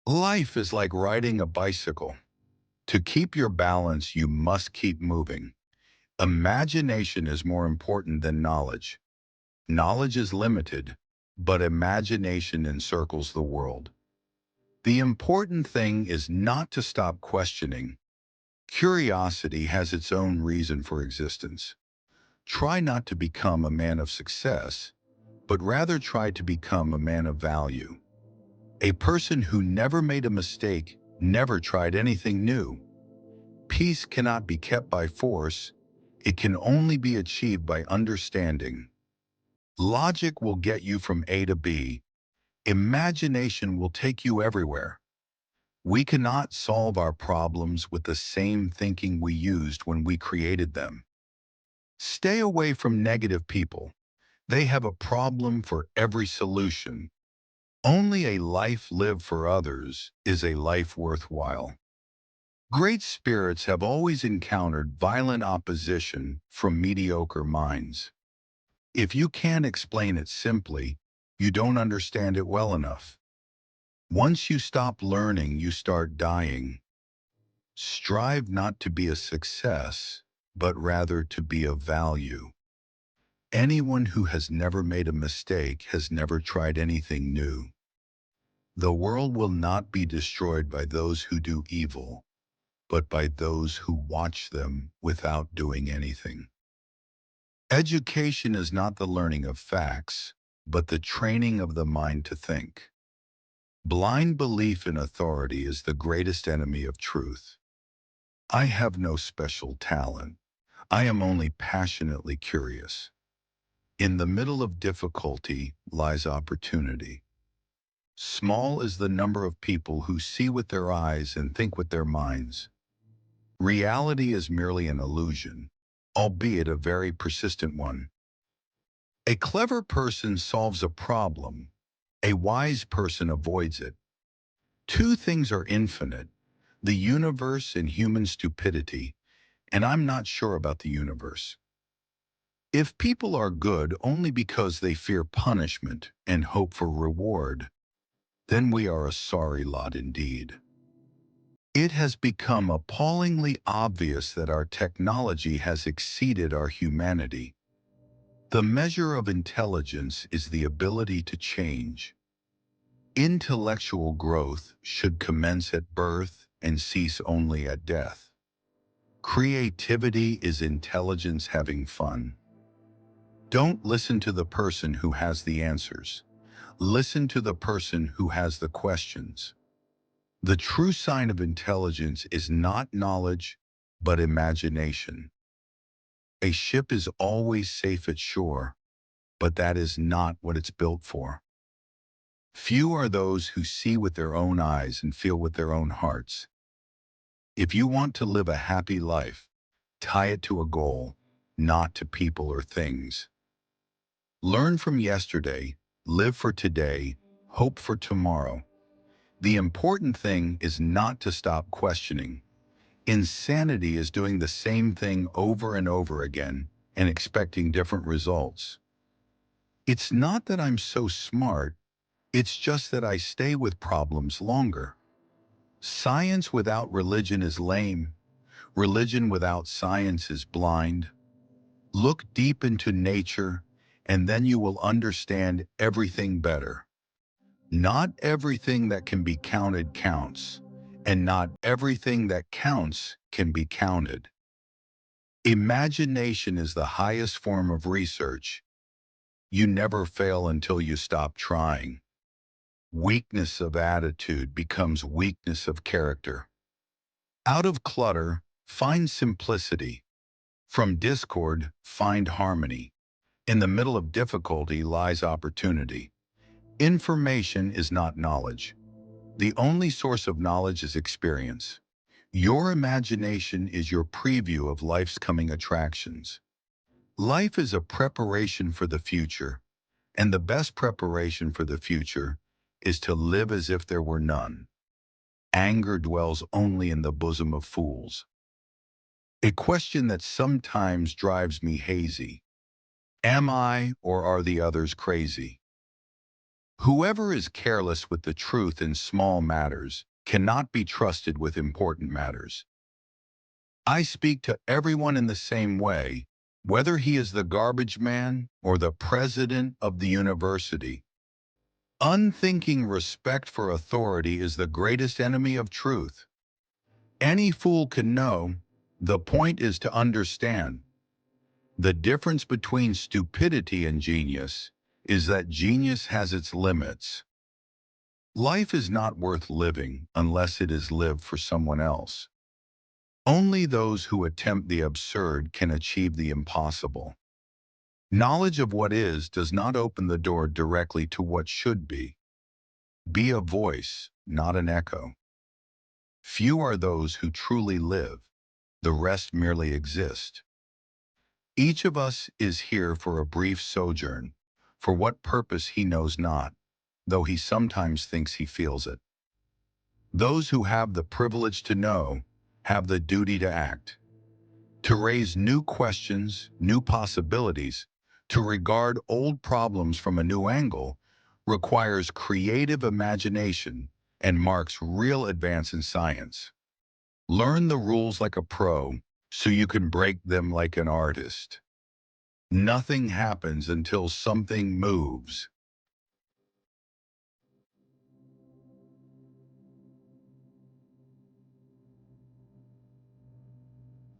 Life is like riding a bicycle. To keep your balance, you must keep moving. Imagination is more important than knowledge. Knowledge is limited, but imagination encircles the world. The important thing is not to stop questioning. Curiosity has its own reason for existence. Try not to become a man of success, but rather try to become a man of value. A person who never made a mistake never tried anything new. Peace cannot be kept by force. It can only be achieved by understanding. Logic will get you from A to B. Imagination will take you everywhere. We cannot solve our problems with the same thinking we used when we created them. Stay away from negative people. They have a problem for every solution. Only a life lived for others is a life worthwhile. Great spirits have always encountered violent opposition from mediocre minds. If you can't explain it simply, you don't understand it well enough. Once you stop learning, you start dying. Strive not to be a success, but rather to be of value. Anyone who has never made a mistake has never tried anything new. The world will not be destroyed by those who do evil, but by those who watch them without doing anything. Education is not the learning of facts, but the training of the mind to think. Blind belief in authority is the greatest enemy of truth. I have no special talent. I am only passionately curious. In the middle of difficulty lies opportunity. Small is the number of people who see with their eyes and think with their minds. Reality is merely an illusion, albeit a very persistent one. A clever person solves a problem. A wise person avoids it. Two things are infinite, the universe and human stupidity, and I'm not sure about the universe. If people are good only because they fear punishment and hope for reward, then we are a sorry lot indeed. It has become appallingly obvious that our technology has exceeded our humanity. The measure of intelligence is the ability to change. Intellectual growth should commence at birth and cease only at death. Creativity is intelligence having fun. Don't listen to the person who has the answers. Listen to the person who has the questions. The true sign of intelligence is not knowledge, but imagination. A ship is always safe at shore, but that is not what it's built for. Few are those who see with their own eyes and feel with their own hearts. If you want to live a happy life, tie it to a goal, not to people or things. Learn from yesterday, live for today, hope for tomorrow. The important thing is not to stop questioning. Insanity is doing the same thing over and over again and expecting different results. It's not that I'm so smart, it's just that I stay with problems longer. Science without religion is lame. Religion without science is blind. Look deep into nature, and then you will understand everything better. Not everything that can be counted counts, and not everything that counts can be counted. Imagination is the highest form of research. You never fail until you stop trying. Weakness of attitude becomes weakness of character. Out of clutter, find simplicity. From discord, find harmony. In the middle of difficulty lies opportunity. Information is not knowledge. The only source of knowledge is experience. Your imagination is your preview of life's coming attractions. Life is a preparation for the future, and the best preparation for the future is to live as if there were none. Anger dwells only in the bosom of fools. A question that sometimes drives me hazy. Am I or are the others crazy? Whoever is careless with the truth in small matters cannot be trusted with important matters. I speak to everyone in the same way, whether he is the garbage man or the president of the university. Unthinking respect for authority is the greatest enemy of truth. Any fool can know. The point is to understand. The difference between stupidity and genius is that genius has its limits. Life is not worth living unless it is lived for someone else. Only those who attempt the absurd can achieve the impossible. Knowledge of what is does not open the door directly to what should be. Be a voice, not an echo. Few are those who truly live. The rest merely exist. Each of us is here for a brief sojourn, for what purpose he knows not, though he sometimes thinks he feels it. Those who have the privilege to know have the duty to act, to raise new questions, new possibilities, to regard old problems from a new angle requires creative imagination and marks real advance in science. Learn the rules like a pro so you can break them like an artist. Nothing happens until something moves.